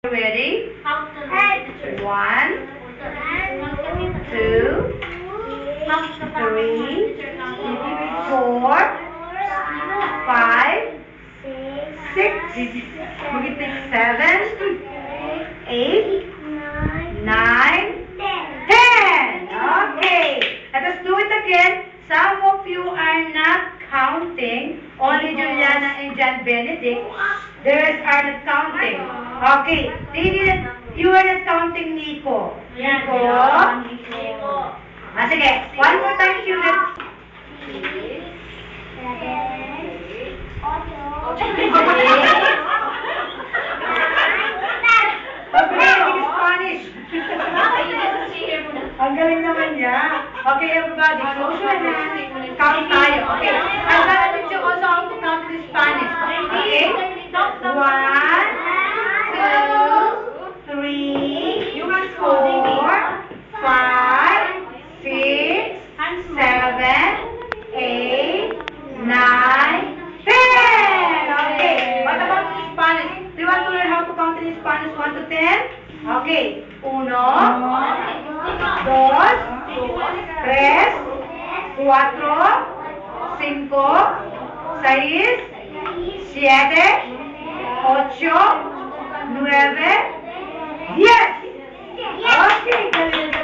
Ready? One, two, three, four, five, six, seven, eight, nine, 10. Okay. Let us do it again. Some of you are not counting. Only Juliana and John Benedict. The rest are not counting. Okay. You are not counting Nico. Nico. Sige. One more time, students. Spanish. Ang galing naman niya. Okay, everybody, close your hands. Count tayo. Okay. I'm gonna teach you also how to count in Spanish. Okay? 1, 2, 3, 4, 5, 6, 7, 8, 9, 10. Okay. What about in Spanish? Do you want to learn how to count in Spanish 1 to 10? Okay. 1, 2, 3, 4, 5, 6, 7, 8, 9, 10. Okay, galing.